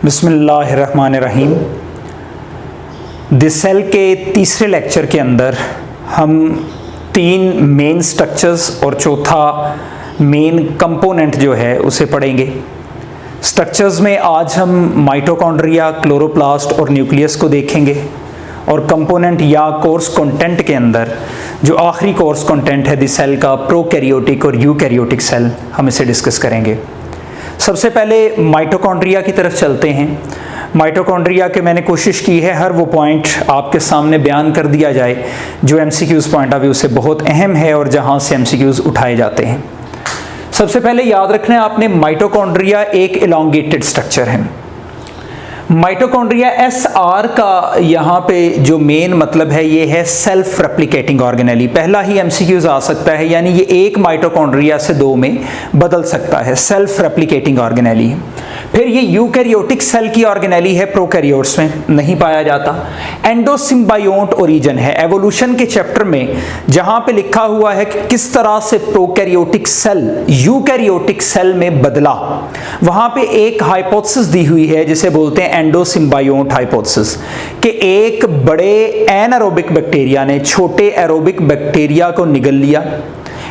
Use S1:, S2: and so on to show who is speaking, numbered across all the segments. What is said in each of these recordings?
S1: बिस्मिल्लाहिर्रहमानिर्रहीम। This cell के तीसरे लेक्चर के अंदर हम तीन मेन स्ट्रक्चर्स और चौथा मेन कंपोनेंट जो है उसे पढ़ेंगे। स्ट्रक्चर्स में आज हम माइटोकॉन्ड्रिया, क्लोरोप्लास्ट और न्यूक्लियस को देखेंगे और कंपोनेंट या कोर्स कंटेंट के अंदर जो आखिरी कोर्स कंटेंट है दिस सेल का, प्रोकैरियोटिक और यूकैरियोटिक सेल, हम इसे डिस्कस करेंगे। सबसे पहले माइटोकॉन्ड्रिया की तरफ चलते हैं। माइटोकॉन्ड्रिया के मैंने कोशिश की है हर वो पॉइंट आपके सामने बयान कर दिया जाए जो एमसीक्यूज़ पॉइंट ऑफ व्यू से बहुत अहम है और जहां से एमसीक्यूज़ उठाए जाते हैं। सबसे पहले याद रखना है आपने, माइटोकॉन्ड्रिया एक एलोंगेटेड स्ट्रक्चर है। माइटोकॉन्ड्रिया एसआर का यहाँ पे जो मेन मतलब है ये है सेल्फ रेप्लिकेटिंग ऑर्गेनेली। पहला ही एमसीक्यूज आ सकता है, यानी ये एक माइटोकॉन्ड्रिया से दो में बदल सकता है, सेल्फ रेप्लिकेटिंग ऑर्गेनेली। फिर ये यूकैरियोटिक सेल की ऑर्गेनेली है, प्रोकैरियोट्स में नहीं पाया जाता। एंडोसिम्बायोट ओरिजिन है। एवोल्यूशन के चैप्टर में जहां पे लिखा हुआ है कि किस तरह से प्रोकैरियोटिक सेल यूकैरियोटिक सेल में बदला, वहां पे एक हाइपोथेसिस दी हुई है जिसे बोलते हैं एंडोसिम्बायोट हाइपोथेसिस, कि एक बड़े एनारोबिक बैक्टीरिया ने छोटे एरोबिक बैक्टीरिया को निगल लिया,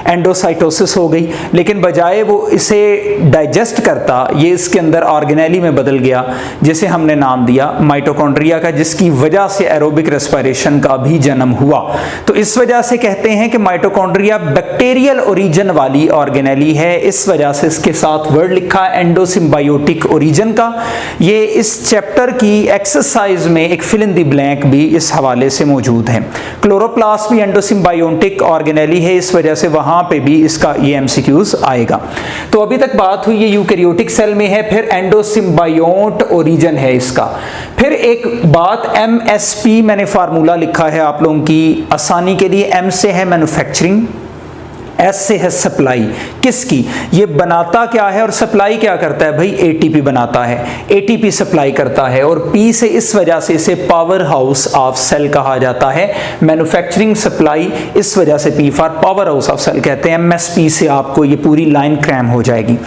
S1: एंडोसाइटोसिस हो गई, लेकिन बजाय वो इसे डाइजेस्ट करता ये इसके अंदर ऑर्गेनेली में बदल गया, जिसे हमने नाम दिया माइटोकॉन्ड्रिया का, जिसकी वजह से एरोबिक रेस्पिरेशन का भी जन्म हुआ। तो इस वजह से कहते हैं कि माइटोकॉन्ड्रिया बैक्टीरियल ओरिजिन वाली ऑर्गेनेली है। इस वजह से इसके साथ वर्ड लिखा एंडोसिम्बायोटिक ओरिजिन का। ये इस चैप्टर की एक्सरसाइज में एक फिल इन द ब्लैंक भी इस हवाले से मौजूद है। क्लोरोप्लास्ट भी एंडोसिम्बायोटिक ऑर्गेनेली है, इस वजह से वहां पे भी इसका ये एमसीक्यूज आएगा। तो अभी तक बात हुई ये यूकैरियोटिक सेल में है, फिर एंडोसिम्बायोट ओरिजिन है इसका। फिर एक बात, एमएसपी मैंने फार्मूला लिखा है आप लोगों की आसानी के लिए। एम से है मैन्युफैक्चरिंग, एस से है सप्लाई। किसकी? ये बनाता क्या है और सप्लाई क्या करता है भाई? एटीपी बनाता है, एटीपी सप्लाई करता है। और पी से इस वजह से इसे पावर हाउस ऑफ सेल कहा जाता है। मैन्युफैक्चरिंग सप्लाई, इस वजह से P for powerhouse of cell कहते हैं। एमएसपी से आपको ये पूरी लाइन क्रैम हो जाएगी।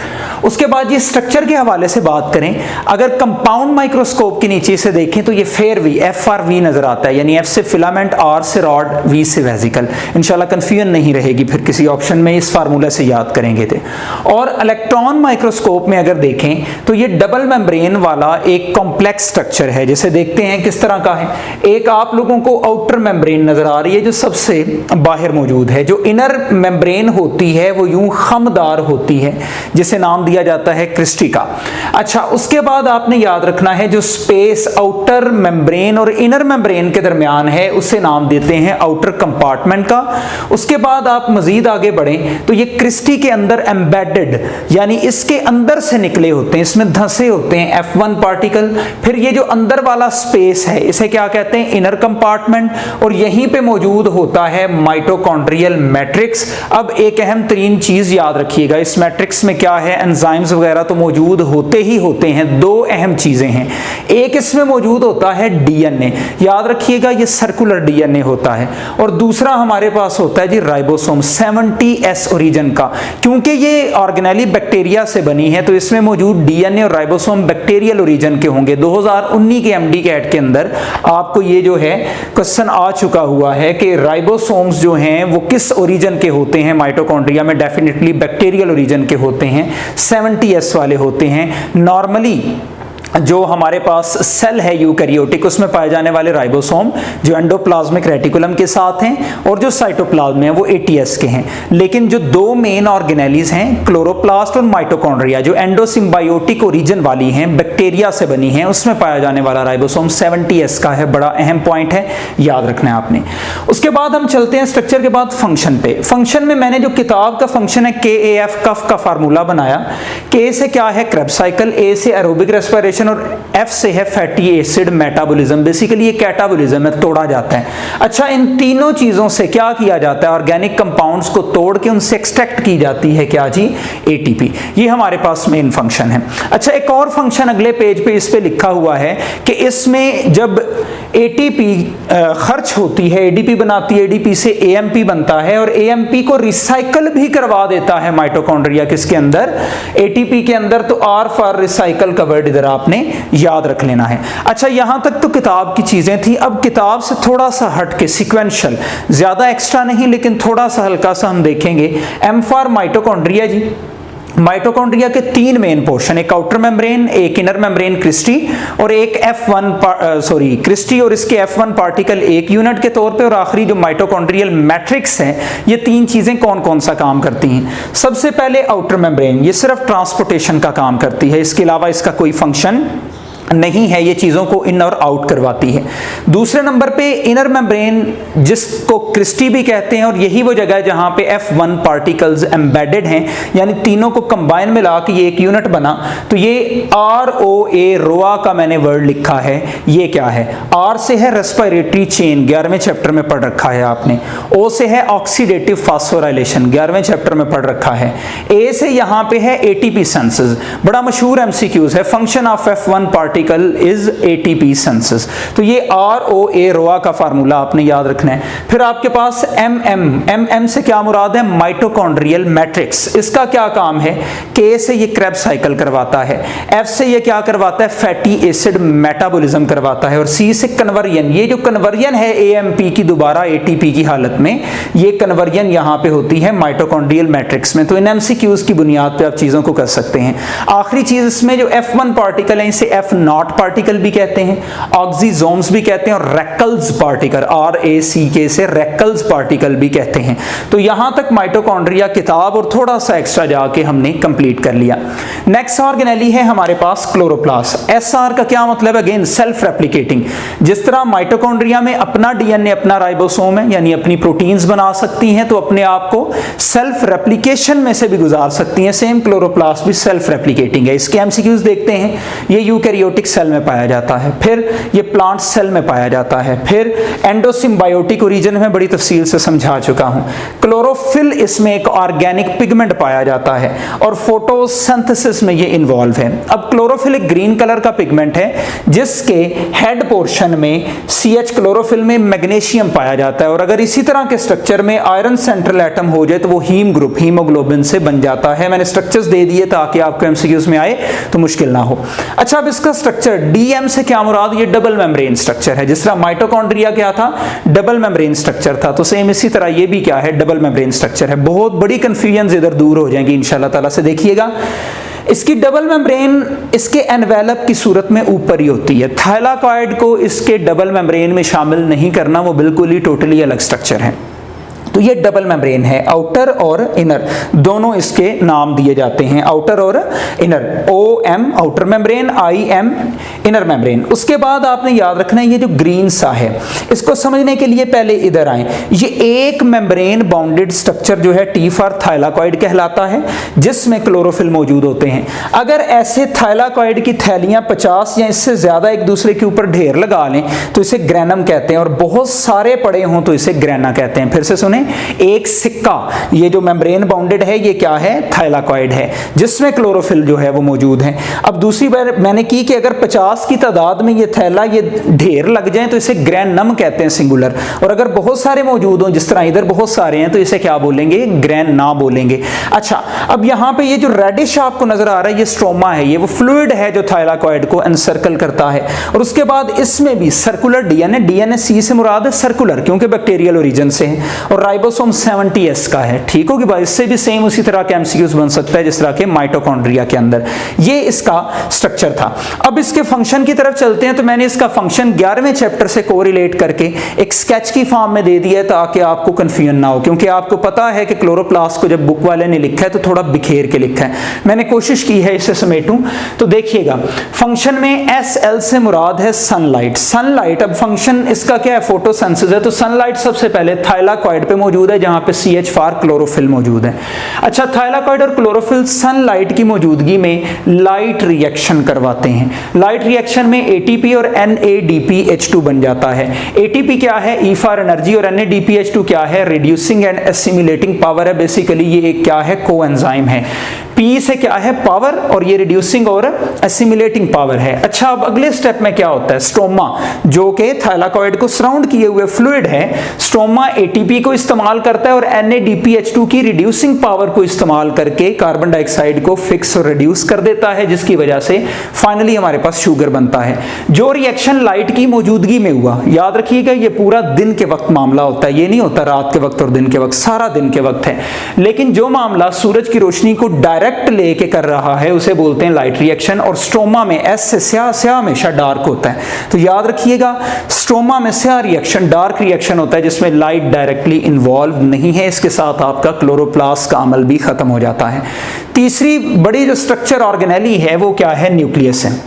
S1: उसके बाद ये स्ट्रक्चर के हवाले से बात करें, अगर कंपाउंड माइक्रोस्कोप के नीचे से देखें तो ये फेयर वी, एफ आर वी नजर आता है, यानी एफ से फिलामेंट, आर से रॉड, वी से वेसिकल। इंशाल्लाह कंफ्यूजन नहीं रहेगी फिर किसी में इस फार्मूला से याद करेंगे थे। और इलेक्ट्रॉन माइक्रोस्कोप में अगर देखें तो ये डबल मेम्ब्रेन वाला एक कॉम्प्लेक्स स्ट्रक्चर है, जिसे देखते हैं किस तरह का है। एक आप लोगों को आउटर मेम्ब्रेन नजर आ रही है जो सबसे बाहर मौजूद है। जो इनर मेम्ब्रेन होती है वो यूं खमदार होती है, जिसे नाम दिया जाता है क्रिस्टिका। अच्छा, उसके बाद आपने याद रखना है जो स्पेस आउटर मेम्ब्रेन और इनर मेम्ब्रेन के दरमियान है उसे नाम देते हैं आउटर कंपार्टमेंट का। उसके बाद आप मजीद आगे तो ये क्रिस्टी के अंदर एम्बेडेड, यानी इसके अंदर से निकले होते हैं, इसमें धंसे होते हैं F1 पार्टिकल। फिर ये जो अंदर वाला स्पेस है इसे क्या कहते हैं? Inner compartment. और यहीं पे मौजूद होता है माइटोकॉन्ड्रियल मैट्रिक्स। अब एक अहम तरीन चीज याद रखिएगा, इस मैट्रिक्स में क्या है? एंजाइम्स वगैरह तो मौजूद होते ही होते हैं। दो अहम चीजें हैं, एक इसमें मौजूद होता है डीएनए, याद रखिएगा ये सर्कुलर डीएनए होता है, और दूसरा हमारे पास होता है जी राइबोसोम 70S ओरिजिन का। क्योंकि ये ऑर्गेनेली बैक्टीरिया से बनी है तो इसमें मौजूद डीएनए और राइबोसोम बैक्टीरियल ओरिजिन के होंगे। 2019 के एमडी कैट के अंदर आपको ये जो है क्वेश्चन आ चुका हुआ है कि राइबोसोम्स जो हैं वो किस ओरिजिन के होते हैं? माइटोकॉन्ड्रिया में डेफिनेटली बैक्टीरियल ओरिजिन के होते हैं, 70S वाले होते हैं। नॉर्मली जो हमारे पास सेल है यूकैरियोटिक, उसमें पाए जाने वाले राइबोसोम जो एंडोप्लाज्मिक रेटिकुलम के साथ हैं और जो साइटोप्लाज्म है वो 80S के हैं। लेकिन जो दो मेन ऑर्गेनेलीज हैं, क्लोरोप्लास्ट और माइटोकॉन्ड्रिया, जो एंडोसिम्बायोटिक ओरिजिन वाली हैं, बैक्टीरिया से बनी हैं, उसमें पाया जाने वाला राइबोसोम 70S का है। बड़ा अहम पॉइंट है, याद रखना है आपने। उसके बाद हम चलते हैं स्ट्रक्चर के बाद फंक्शन पे। फंक्शन में मैंने जो किताब का फंक्शन है KAF कफ का फार्मूला बनाया। K से क्या है? क्रेब्स साइकिल, A से एरोबिक रेस्पिरेशन और F से है फैटी एसिड मेटाबॉलिज्म। बेसिकली ये कैटाबॉलिज्म है, तोड़ा जाता है। अच्छा, इन तीनों चीजों से क्या किया जाता है? ऑर्गेनिक कंपाउंड्स को तोड़ के उनसे एक्सट्रैक्ट की जाती है क्या जी? एटीपी। ये हमारे पास मेन फंक्शन है। अच्छा, एक और फंक्शन अगले पेज पे इस पे लिखा हुआ है कि इसमें जब एटीपी खर्च होती है, एडीपी बनाती है, एडीपी से एएमपी बनता है और एएमपी को रिसाइकल भी करवा देता है माइटोकॉन्ड्रिया किसके अंदर, एटीपी के अंदर। तो आर फॉर रिसाइकल का वर्ड इधर आपने याद रख लेना है। अच्छा, यहां तक तो किताब की चीजें थी। अब किताब से थोड़ा सा हट के सिक्वेंशियल, ज्यादा एक्स्ट्रा नहीं लेकिन थोड़ा सा हल्का सा हम देखेंगे। एम फॉर माइटोकॉन्ड्रिया जी, माइटोकॉन्ड्रिया के तीन मेन पोर्शन, एक आउटर मेम्ब्रेन, एक इनर मेम्ब्रेन क्रिस्टी और एक क्रिस्टी और इसके F1 पार्टिकल एक यूनिट के तौर पे, और आखिरी जो माइटोकॉन्ड्रियल मैट्रिक्स है। ये तीन चीजें कौन कौन सा काम करती हैं? सबसे पहले आउटर मेम्ब्रेन, ये सिर्फ ट्रांसपोर्टेशन का काम करती है, इसके अलावा इसका कोई फंक्शन नहीं है, ये चीजों को इन और आउट करवाती है। दूसरे नंबर पे इनर मेम्ब्रेन, जिसको क्रिस्टी भी कहते हैं, और यही वो जगह है जहां पे F1 पार्टिकल्स एम्बेडेड हैं, यानी तीनों को कंबाइन मिला के ये एक यूनिट बना। तो ये ROA रोआ का मैंने वर्ड लिखा है, ये क्या है? R से है रेस्पिरेटरी चेन, 11वें चैप्टर में पढ़ रखा है आपने। O से है ऑक्सीडेटिव फास्फोराइलेशन, 11वें चैप्टर में पढ़ रखा है। A से यहां पे है ATP सिंथेसिस, बड़ा मशहूर MCQs है। Function of F1 particle is ATP synthesis. तो ये ROA रोआ का फार्मूला आपने याद रखना है। फिर आपके पास MM से क्या मुराद है? Mitochondrial matrix. इसका क्या काम है? K से ये क्रेब्स साइकिल करवाता है, F से ये क्या करवाता है? फैटी एसिड मेटाबॉलिज्म करवाता है, और C से कन्वर्जन। ये जो कन्वर्जन है AMP की दोबारा ATP की हालत में, ये कन्वर्जन यहां पे होती है माइटोकॉन्ड्रियल मैट्रिक्स में। तो इन MCQs की बुनियाद पे आप चीजों को कर सकते हैं। आखिरी चीज इसमें जो F1 पार्टिकल है, इसे F0 पार्टिकल भी कहते हैं, ऑक्सीजोम्स भी कहते हैं, और रेकल्स पार्टिकल, RACK से रेकल्स पार्टिकल भी कहते हैं। तो यहां तक माइटोकॉन्ड्रिया किताब और थोड़ा सा एक्स्ट्रा जाके हमने कंप्लीट कर लिया। नेक्स्ट ऑर्गेनेली है हमारे पास क्लोरोप्लास्ट। SR का क्या मतलब है? Again self replicating. जिस तरह माइटोकॉन्ड्रिया में अपना DNA, अपना राइबोसोम है, यानी अपनी प्रोटीन्स बना सकती हैं, तो अपने आप को सेल्फ रेप्लिकेशन में से भी गुजार सकती हैं। सेम क्लोरोप्लास्ट भी सेल्फ रेप्लिकेटिंग है। इसके MCQs देखते हैं। ये यूकैरियोटिक सेल में पाया जाता है, फिर ये प्लांट सेल में पाया जाता है, फिर एंडोसिम्बायोटिक ओरिजिन में बड़ी तफसील से समझा चुका हूं। क्लोरोफिल, इसमें एक ऑर्गेनिक पिगमेंट पाया जाता है, और फोटोसिंथेसिस में ये इन्वॉल्व है। अब क्लोरोफिल एक ग्रीन कलर का पिगमेंट है, जिसके हेड पोर्शन में CH क्लोरोफिल में मैग्नीशियम पाया जाता है, और अगर इसी तरह के स्ट्रक्चर में आयरन सेंट्रल एटम हो जाए तो वो हीम ग्रुप, हीमोग्लोबिन से बन जाता है। मैंने स्ट्रक्चर्स दे दिए ताकि आपको MCQs में आए तो मुश्किल ना हो। अच्छा, अब इसका स्ट्रक्चर DM से क्या मुराद? ये डबल मेम्ब्रेन स्ट्रक्चर है। जिस तरह माइटोकॉन्ड्रिया क्या था? डबल मेम्ब्रेन स्ट्रक्चर था, तो सेम इसी तरह ये भी क्या है? डबल मेम्ब्रेन स्ट्रक्चर है। बहुत बड़ी कंफ्यूजन इधर दूर हो जाएंगी इंशाल्लाह ताला से, देखिएगा। इसकी डबल मेम्ब्रेन इसके एनवेलप की सूरत में ऊपर ही होती है। थाइलाकॉइड को इसके डबल मेम्ब्रेन में शामिल नहीं करना, वो बिल्कुल ही टोटली अलग स्ट्रक्चर है। तो ये डबल मेम्ब्रेन है, आउटर और इनर दोनों इसके नाम दिए जाते हैं, आउटर और inner. OM outer membrane, IM inner membrane. उसके बाद आपने याद रखना है ये जो ग्रीन सा है, इसको समझने के लिए पहले इधर आए। ये एक मेम्ब्रेन बाउंडेड स्ट्रक्चर जो है T फॉर थाइलाकॉइड कहलाता है, जिसमें क्लोरोफिल मौजूद होते हैं। अगर ऐसे थाइलाकॉइड की थैलियां 50 या इससे ज्यादा एक दूसरे के ऊपर ढेर लगा लें तो इसे ग्रेनम कहते हैं, और बहुत सारे पड़े हों तो इसे ग्रेना कहते हैं। फिर से सुने, एक सिक्का, ये जो मेम्ब्रेन बाउंडेड है, ये क्या है? थाइलाकॉइड है, जिसमें क्लोरोफिल जो है वो मौजूद है। अब दूसरी बार मैंने की कि अगर 50 की तादाद में ये थैला, ये ढेर लग जाए तो इसे ग्रेनम कहते हैं सिंगुलर, और अगर बहुत सारे मौजूद हों, जिस तरह इधर बहुत सारे हैं, तो इसे क्या बोलेंगे? ग्रेन ना बोलेंगे। अच्छा, अब यहां पे ये जो रेडिश आपको नजर आ रहा है, ये स्ट्रोमा है, ये वो फ्लूइड है जो थाइलाकॉइड को एनसर्कल करता है। और उसके बाद इसमें भी सर्कुलर DNA C से मुराद है सर्कुलर, क्योंकि बैक्टीरियल ओरिजिन से है, और राइबोसोम 70S का है। ठीक होगी भाई, इससे भी सेम उसी तरह के MCQs बन सकता है जिस तरह के माइटोकॉन्ड्रिया के अंदर। ये इसका स्ट्रक्चर था। अब इसके फंक्शन की तरफ चलते हैं। तो मैंने इसका फंक्शन 11वें चैप्टर से कोरिलेट करके एक स्केच की फॉर्म में दे दिया है, ताकि आपको कंफ्यूजन ना हो, क्योंकि आपको पता है कि क्लोरोप्लास्ट को जब बुक वाले ने लिखा है तो थोड़ा बिखेर के लिखा है। मैंने कोशिश की है इसे समेटूं। तो देखिएगा, फंक्शन में SL से मुराद है सनलाइट। सनलाइट, अब फंक्शन इसका क्या है? फोटोसिंथेसिस है। तो सनलाइट सबसे पहले थाइलाकॉइड पे मौजूद है, जहां पे CH फॉर क्लोरोफिल मौजूद है। अच्छा, थाइलाकॉइड और क्लोरोफिल सनलाइट की मौजूदगी में लाइट रिएक्शन करवाते हैं। लाइट रिएक्शन में ATP और NADPH2 बन जाता है। ATP क्या है? E फॉर एनर्जी, और NADPH2 क्या है? रिड्यूसिंग एंड एसिमिलेटिंग पावर है। बेसिकली ये एक क्या है? कोएंजाइम है। पी से क्या है, पावर, और ये रिड्यूसिंग और एसिमिलेटिंग पावर है। अच्छा, अब अगले स्टेप में क्या होता है, स्ट्रोमा जो कि थाइलाकॉइड को सराउंड किए हुए फ्लूइड है, स्ट्रोमा एटीपी को इस्तेमाल करता है और NADPH2 की रिड्यूसिंग पावर को इस्तेमाल करके कार्बन डाइऑक्साइड को फिक्स और रिड्यूस कर देता है, जिसकी वजह से फाइनली हमारे पास शुगर बनता है। जो रिएक्शन लाइट की मौजूदगी में हुआ, याद रखिएगा ये पूरा दिन के वक्त मामला होता है, ये नहीं होता रात के वक्त और दिन के वक्त, सारा दिन के वक्त है। लेकिन जो मामला सूरज की रोशनी को डायरेक्ट लेके कर रहा है उसे बोलते हैं लाइट रिएक्शन, और स्ट्रोमा में एस से स्याह हमेशा डार्क होता है, तो याद रखिएगा स्ट्रोमा में स्याह रिएक्शन डार्क रिएक्शन होता है जिसमें लाइट डायरेक्टली इन्वॉल्व नहीं है। इसके साथ आपका क्लोरोप्लास्ट का अमल भी खत्म हो जाता है। तीसरी बड़ी जो स्ट्रक्चर ऑर्गेनेली है वो क्या है, न्यूक्लियस है।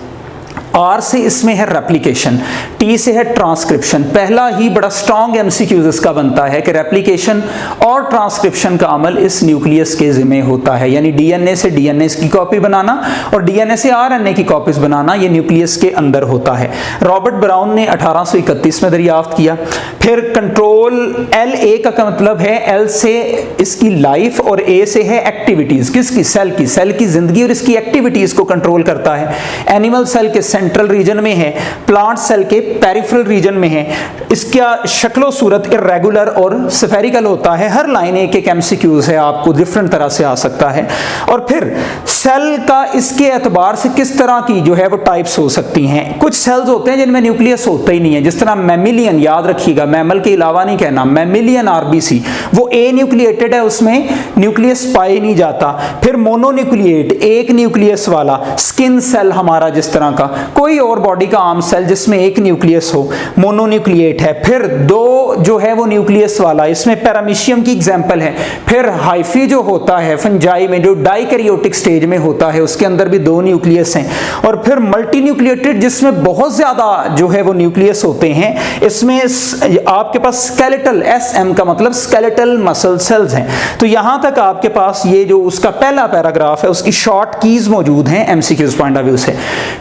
S1: आर से इसमें है रेप्लिकेशन, टी से है ट्रांसक्रिप्शन। पहला ही बड़ा स्ट्रॉन्ग एमसीक्यूज इसका बनता है कि रेप्लिकेशन और ट्रांसक्रिप्शन का अमल इस न्यूक्लियस के जिम्मे होता है, यानी डीएनए से डीएनए की कॉपी बनाना और डीएनए से आरएनए की कॉपीज बनाना, ये न्यूक्लियस के अंदर होता है। रॉबर्ट ब्राउन ने 1831 में दरियाफ्त किया। फिर कंट्रोल LA का मतलब है, L से इसकी लाइफ और A से है एक्टिविटीज, किसकी, सेल की जिंदगी और इसकी एक्टिविटीज को कंट्रोल करता है। एनिमल सेल के सेंट्रल रीजन में है, प्लांट सेल के पेरिफेरल रीजन में है। इसका शक्लो सूरत इर्रेगुलर और स्फेरिकल होता है। हर लाइन एक एमसीक्यूज है, आपको डिफरेंट तरह से आ सकता है। और फिर सेल का इसके एतबार से किस तरह की जो है वो टाइप्स हो सकती हैं। कुछ सेल्स होते हैं जिनमें न्यूक्लियस होता ही नहीं है, जिस तरह मैमिलियन, याद रखिएगा मैमल के अलावा नहीं कहना, मैमिलियन आरबीसी वो ए न्यूक्लिएटेड है, उसमें न्यूक्लियस पाए नहीं जाता। फिर मोनोन्यूक्लिएट, एक न्यूक्लियस वाला, स्किन सेल हमारा जिस तरह का, कोई और बॉडी का आम सेल जिसमें एक न्यूक्लियस हो, मोनोन्यूक्लिएट है। फिर दो जो है वो न्यूक्लियस वाला, इसमें पैरामीशियम की एग्जांपल है। फिर हाइफी जो होता है फंजाई में, जो डाइकैरियोटिक स्टेज में होता है, उसके अंदर भी दो न्यूक्लियस हैं। और फिर मल्टी न्यूक्लिएटेड जिसमें बहुत ज्यादा जो है वो न्यूक्लियस होते हैं, इसमें आपके पास स्केलेटल, SM का मतलब स्केलेटल मसल सेल्स हैं। तो यहां तक आपके पास ये जो उसका पहला पैराग्राफ है उसकी शॉर्ट कीज मौजूद हैं एमसीक्यूज पॉइंट ऑफ व्यू से।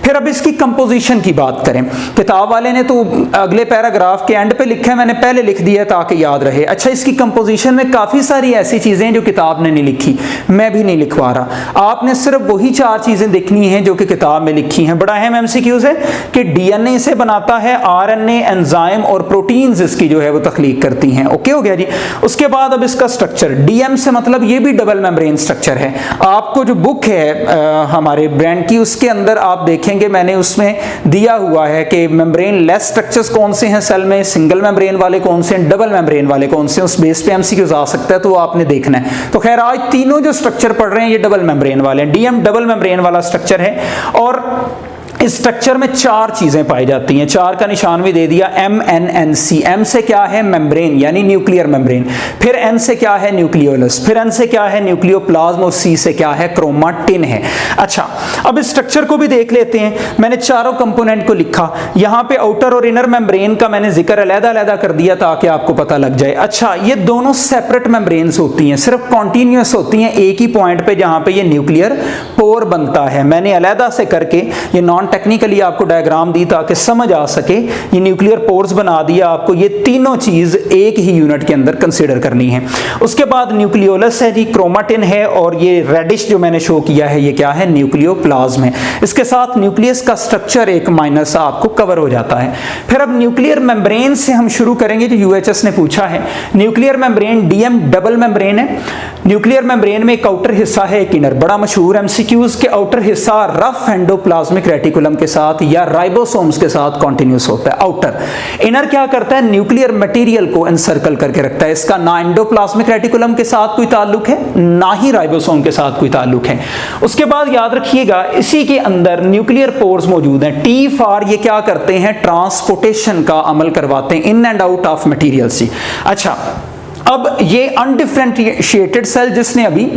S1: फिर अब इसकी कंपोजिशन की बात करें, किताब वाले ने तो अगले पैराग्राफ के एंड पे लिखा है, मैंने पहले लिख दिया ताकि याद रहे। अच्छा, इसकी कंपोजिशन में काफी सारी ऐसी चीजें जो किताब ने नहीं लिखी, मैं भी नहीं लिखवा रहा, आपने सिर्फ वही 4 चीजें देखनी है जो कि किताब में लिखी हैं। बड़ा अहम एमसीक्यूज है कि डीएनए से बनाता है, आरएनए, एंजाइम और प्रोटीन्स इसकी जो है वो तख्लीक करती हैं। ओके हो गया जी। उसके बाद अब इसका स्ट्रक्चर, डीएम से मतलब ये भी डबल मेम्ब्रेन स्ट्रक्चर है। आपको जो बुक है हमारे ब्रांड की, उसके अंदर आप देखेंगे मैंने उसमें दिया हुआ है कि मेम्ब्रेन लेस स्ट्रक्चर्स कौन से हैं सेल में, सिंगल मेम्ब्रेन वाले कौन से हैं, डबल मेम्ब्रेन वाले कौन से हैं, उस बेस पे एमसीक्यूज आ सकता है, तो आपने देखना है। तो खैर आज तीनों जो स्ट्रक्चर पढ़ रहे हैं ये डबल मेम्ब्रेन वाले हैं। डीएम डबल मेम्ब्रेन वाला स्ट्रक्चर है और इस स्ट्रक्चर में 4 चीजें पाई जाती हैं, 4 का निशान भी दे दिया, MNNC। M से क्या है, मेम्ब्रेन यानी न्यूक्लियर मेम्ब्रेन। फिर N से क्या है, न्यूक्लियोलस। फिर N से क्या है, न्यूक्लियोप्लाज्म। और C से क्या है, क्रोमाटिन है। अच्छा, अब इस स्ट्रक्चर को भी देख लेते हैं। मैंने चारों कंपोनेंट को लिखा, यहाँ पे आउटर और इनर मेम्ब्रेन का मैंने जिक्र अलग-अलग कर दिया ताकि आपको पता लग जाए। अच्छा, ये दोनों सेपरेट मेम्ब्रेन्स होती हैं, सिर्फ कॉन्टिन्यूअस होती हैं एक ही पॉइंट पे जहां पे ये न्यूक्लियर पोर बनता है। मैंने अलहदा से करके ये नॉन टेक्निकली आपको डायग्राम दी ताकि समझ आ सके। ये न्यूक्लियर पोर्स बना दिया आपको। ये तीनों चीज एक ही यूनिट के अंदर कंसीडर करनी है। उसके बाद न्यूक्लियोलस है जी, क्रोमाटिन है, और ये रेडिश जो मैंने शो किया है ये क्या है, न्यूक्लियोप्लाज्म है। इसके साथ न्यूक्लियस का स्ट्रक्चर एक माइनस आपको कवर हो जाता है। फिर अब न्यूक्लियर मेम्ब्रेन से हम शुरू करेंगे जो यूएचएस ने पूछा है। Nuclear membrane DM double membrane है। न्यूक्लियर मेम्ब्रेन में एक आउटर हिस्सा है, एक इनर। बड़ा मशहूर एमसीक्यूज के आउटर हिस्सा रफ एंडोप्लाज्मिक रेटिकुलम के साथ या राइबोसोम्स के साथ कॉन्टिन्यूस होता है। आउटर इनर क्या करता है, न्यूक्लियर मटेरियल को एनसर्कल करके रखता है। इसका ना एंडोप्लाज्मिक रेटिकुलम के साथ कोई ताल्लुक है, ना ही राइबोसोम के साथ कोई ताल्लुक है। उसके बाद याद रखिएगा इसी के अंदर न्यूक्लियर पोर्स मौजूद हैं। टी फॉर ये क्या करते हैं, ट्रांसपोर्टेशन का अमल करवाते हैं in and out of material से। अच्छा, अब ये अनडिफरेंशिएटेड सेल जिसने अभी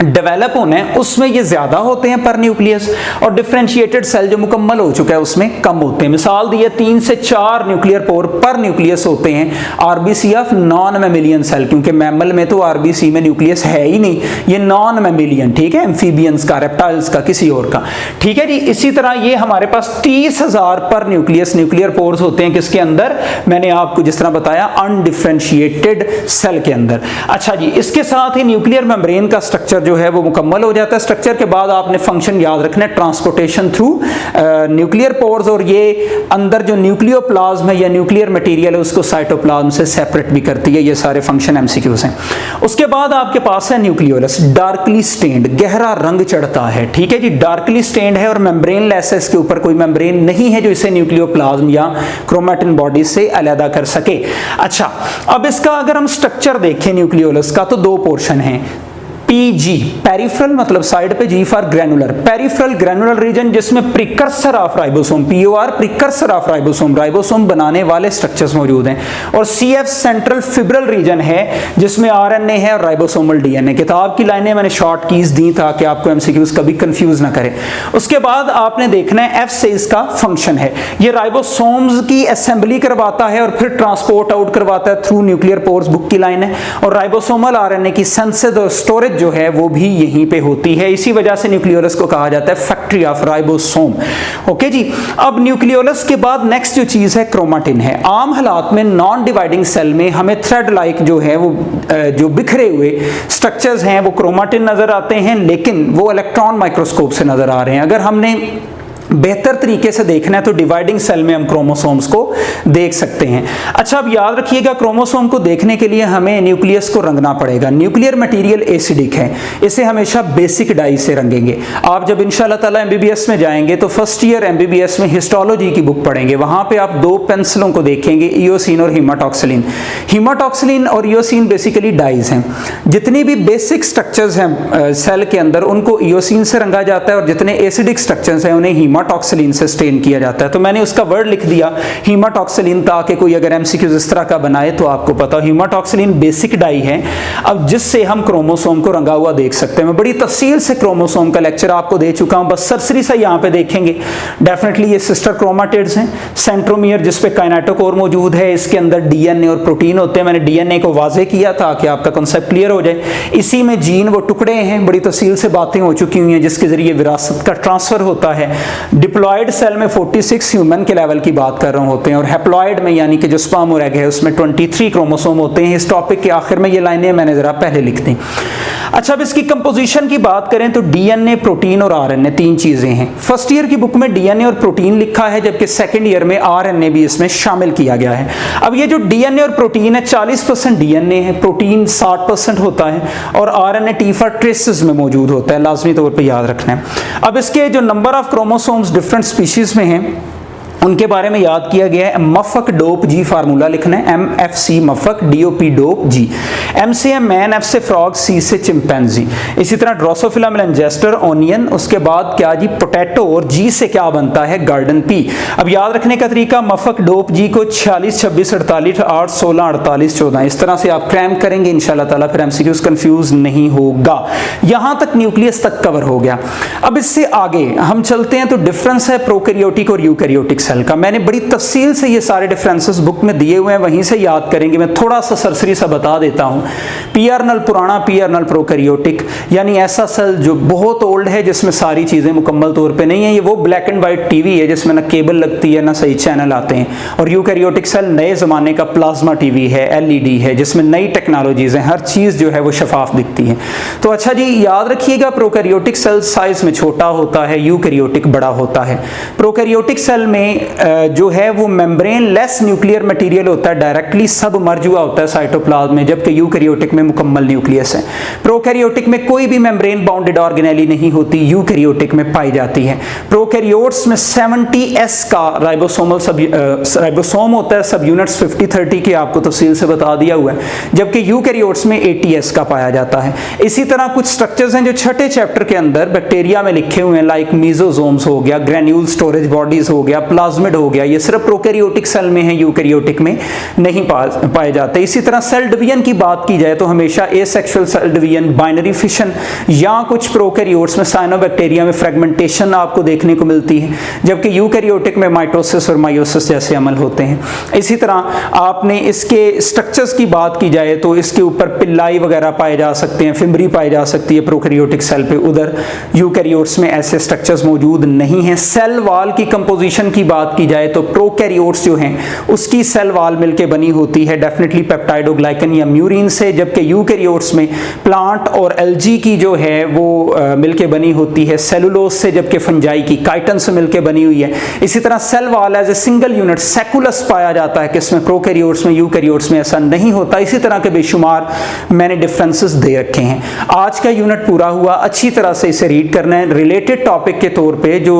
S1: डेवलप होने हैं उसमें ये ज्यादा होते हैं पर न्यूक्लियस, और डिफरेंशिएटेड सेल जो मुकम्मल हो चुका है उसमें कम होते हैं। मिसाल दी है 3 से 4 न्यूक्लियर पोर पर न्यूक्लियस होते हैं RBC of non mammalian cell, क्योंकि मैमल में तो आरबीसी में न्यूक्लियस है ही नहीं, ये नॉन मैमिलियन, ठीक है, एम्फीबियंस का, रेप्टाइल्स का, किसी और का, ठीक है जी। इसी तरह ये हमारे पास 30,000 पर न्यूक्लियस न्यूक्लियर पोर्स होते हैं किसके अंदर, मैंने आपको जिस तरह बताया अनडिफरेंशिएटेड सेल के अंदर। अच्छा जी, इसके साथ ही न्यूक्लियर मेम्ब्रेन का स्ट्रक्चर जो है वो मुकम्मल हो जाता है। स्ट्रक्चर के बाद आपने फंक्शन याद रखना है, ट्रांसपोर्टेशन थ्रू न्यूक्लियर पोर्स, और ये अंदर जो न्यूक्लियोप्लाज्म है या न्यूक्लियर मटेरियल है उसको साइटोप्लाज्म से सेपरेट भी करती है। ये सारे फंक्शन एमसीक्यूज हैं। उसके बाद आपके पास है न्यूक्लियोलस, डार्कली स्टेन्ड, गहरा रंग चढ़ता है, ठीक है जी, डार्कली स्टेन्ड है और मेम्ब्रेन लेस है, इसके ऊपर कोई मेम्ब्रेन नहीं है जो इसे न्यूक्लियोप्लाज्म या क्रोमैटिन बॉडी से अलग कर सके। अच्छा, अब इसका अगर हम स्ट्रक्चर देखें न्यूक्लियोलस का तो दो पोर्शन है। पीजी पेरिफेरल मतलब साइड पे, G for granular, peripheral granular region जिसमें precursor of ribosome, POR precursor of ribosome, ribosome बनाने वाले स्ट्रक्चर्स मौजूद हैं। और सीएफ सेंट्रल फिब्रल रीजन है जिसमें आरएनए है और राइबोसोमल डीएनए। किताब की लाइनें मैंने शॉर्ट कीज दी ताकि आपको एमसीक्यूज कभी कंफ्यूज ना करे। उसके बाद आपने देखना है एफ से इसका फंक्शन है, ये राइबोसोम्स की असेंबली करवाता है और फिर ट्रांसपोर्ट आउट करवाता है थ्रू न्यूक्लियर पोर्स, बुक की लाइन है। और राइबोसोमल आरएनए की सिंथेसिस और स्टोरेज जो है वो भी यहीं पे होती है, इसी वजह से न्यूक्लियोलस को कहा जाता है फैक्ट्री ऑफ राइबोसोम। ओके जी, अब न्यूक्लियोलस के बाद नेक्स्ट जो चीज है क्रोमैटिन है। आम हालात में नॉन डिवाइडिंग सेल में हमें थ्रेड लाइक जो है वो जो बिखरे हुए स्ट्रक्चर्स हैं वो क्रोमैटिन नजर आते हैं, लेकिन वो इलेक्ट्रॉन माइक्रोस्कोप से नजर आ रहे हैं। अगर हमने बेहतर तरीके से देखना है तो डिवाइडिंग सेल में हम क्रोमोसोम्स को देख सकते हैं। अच्छा, अब याद रखिएगा क्रोमोसोम को देखने के लिए हमें न्यूक्लियस को रंगना पड़ेगा। न्यूक्लियर मटेरियल एसिडिक है, इसे हमेशा बेसिक डाई से रंगेंगे। आप जब इंशाल्लाह ताला एमबीबीएस में जाएंगे तो फर्स्ट ईयर एमबीबीएस में हिस्टोलॉजी की बुक पढ़ेंगे, वहां पे आप दो पेंसिलों को देखेंगे, इयोसिन और हीमाटॉक्सिलिन। हीमाटॉक्सिलिन और इयोसिन बेसिकली डाइज हैं। जितनी भी बेसिक स्ट्रक्चर्स हैं सेल के अंदर उनको इयोसिन से रंगा जाता है और जितने एसिडिक स्ट्रक्चर्स हैं उन्हें हीमाटॉक्सिलिन से स्टेन किया जाता है। तो मैंने उसका वर्ड लिख दिया हीमाटॉक्सिलिन ताकि कोई अगर एमसीक्यूज इस तरह का बनाए तो आपको पता हो। हीमाटॉक्सिलिन बेसिक डाई है अब जिससे हम क्रोमोसोम को रंगा हुआ देख सकते हैं। मैं बड़ी तफसील से क्रोमोसोम का लेक्चर आपको दे चुका हूं, बस सरसरी से यहाँ पे देखेंगे। डेफिनेटली ये सिस्टर क्रोमाटिड्स हैं, सेंट्रोमियर जिस पे काइनेटोकोर मौजूद है, इसके अंदर डीएनए और प्रोटीन होते हैं। मैंने डीएनए को वाजे किया ताकि आपका कांसेप्ट क्लियर हो जाए। इसी में जीन वो टुकड़े हैं, बड़ी तफसील से बातें हो चुकी हुई हैं जिसके जरिए विरासत का ट्रांसफर होता है। डिप्लॉयड सेल में 46 ह्यूमन के लेवल की बात कर रहे होते हैं और हैप्लॉयड में यानी कि जो स्पर्म और एग है उसमें 23 क्रोमोसोम होते हैं। इस टॉपिक के आखिर में ये लाइनें मैंने जरा पहले लिख दी। अच्छा, अब इसकी कंपोजिशन की बात करें तो डीएनए, प्रोटीन और आरएनए तीन चीजें हैं। फर्स्ट ईयर की बुक में डीएनए और प्रोटीन लिखा है जबकि सेकंड ईयर में आरएनए भी इसमें शामिल किया गया है। अब ये जो डीएनए और प्रोटीन है 40% डीएनए है, प्रोटीन 60% होता है और आरएनए टी फॉर ट्रेसेस में मौजूद होता है, लाजमी तौर पे याद रखना है। अब इसके जो number of chromosomes different species में हैं उनके बारे में याद किया गया है। मफक डोप जी फार्मूला लिखना है, MFC मफक, DOP डोप जी। M से है मैन, F से फ्रॉग, C से चिंपैंजी। इसी तरह ड्रोसोफिला मेलेंजेस्टर ऑनियन, उसके बाद क्या जी पोटैटो, और G से क्या बनता है गार्डन पी। अब याद रखने का तरीका मफक डोप जी को 46, 26, 48, 8, 16, 48, 14 इस तरह से आप क्रैम करेंगे इंशाल्लाह ताला, फिर एमसीक्यूज कंफ्यूज नहीं होगा। यहां तक न्यूक्लियस तक कवर हो गया। अब इससे आगे हम चलते हैं तो डिफरेंस है प्रोकैरियोटिक और यूकैरियोटिक सेल का। मैंने बड़ी तफसील से ये सारे डिफरेंसेस बुक में दिए हुए हैं, वहीं से याद करेंगे। मैं थोड़ा सा सरसरी सा बता देता हूं। पीआर पुराना, पीआर प्रोकैरियोटिक यानी ऐसा सेल जो बहुत ओल्ड है जिसमें सारी चीजें मुकम्मल तौर पे नहीं है। ये वो ब्लैक एंड व्हाइट टीवी है जिसमें ना केबल लगती है ना सही चैनल आते हैं। और यूकैरियोटिक सेल नए जमाने का प्लाज्मा टीवी है, LED है, जिसमें नई टेक्नोलॉजीज हैं, हर चीज जो है वो शफाफ दिखती है। तो अच्छा जी, याद रखिएगा प्रोकैरियोटिक सेल साइज में छोटा होता है, यूकैरियोटिक बड़ा होता है। प्रोकैरियोटिक सेल में जो है वो मेम्ब्रेन लेस न्यूक्लियर मटेरियल होता है, डायरेक्टली सब मर्ज हुआ होता है साइटोप्लाज्म में, जबकि यूकैरियोटिक में मुकम्मल न्यूक्लियस है। प्रोकैरियोटिक में कोई भी मेम्ब्रेन बाउंडेड ऑर्गेनेली नहीं होती, यूकैरियोटिक में पाई जाती है। प्रोकैरियोट्स में 70S का राइबोसोम होता है, सब यूनिट्स 50-30 के आपको तफसील से बता दिया हुआ है, जबकि यूकैरियोट्स में 80S का पाया जाता है। इसी तरह कुछ स्ट्रक्चर्स हैं जो छठे चैप्टर के अंदर बैक्टीरिया में लिखे हुए हैं, लाइक मीजोजोम्स हो गया, ग्रैन्यूल स्टोरेज बॉडीज हो गया, प्लाज्मिड हो गया। ये सिर्फ प्रोकैरियोटिक सेल में है, यूकैरियोटिक में नहीं पाए जाते। इसी तरह सेल डिवीजन की बात की जाए तो हमेशा asexual cell division, binary fission या कुछ प्रोकैरियोट्स में साइनोबैक्टीरिया में फ्रेगमेंटेशन आपको देखने को मिलती है, जबकि यूकैरियोटिक में माइटोसिस और मायोसिस जैसे अमल होते हैं। इसी तरह आपने इसके स्ट्रक्चर्स की बात की जाए तो इसके ऊपर पिल्लाई वगैरह पाए जा सकते हैं, फिम्बरी पाई जा सकती है प्रोकैरियोटिक सेल पे, उधर यूकैरियोट्स में ऐसे स्ट्रक्चर्स मौजूद नहीं हैं। सेल वॉल की कंपोजिशन की बात की जाए तो प्रोकैरियोट्स जो हैं उसकी सेल वॉल मिलके बनी होती है डेफिनेटली पेप्टाइडोग्लाइकन या म्यूरिन से, जबकि यूकैरियोट्स में प्लांट और एल्गी की जो है वो मिलके बनी होती है सेलुलोज से, जबकि फंजाई की काइटन से मिलके बनी हुई है। इसी तरह cell wall as a single unit sacculus पाया जाता है, किसमें प्रोकैरियोट्स में, यूकैरियोट्स में ऐसा नहीं होता। इसी तरह के बेशुमार मैंने डिफरेंसेस दे रखे हैं। आज का यूनिट पूरा हुआ, अच्छी तरह से इसे रीड करना है। रिलेटेड टॉपिक के तौर पे जो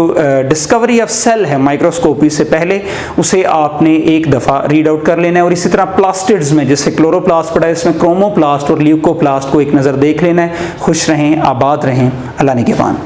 S1: डिस्कवरी ऑफ सेल है माइक्रोस्कोपी से पहले, उसे आपने एक दफ़ा रीड आउट कर लेना है। और इसी तरह प्लास्टिड्स में जैसे क्लोरोप्लास्ट पढ़ा है, इसमें क्रोमोप्लास्ट और ल्यूकोप्लास्ट को एक नज़र देख लेना है। खुश रहें, आबाद रहें, अल्लाह निगहबान।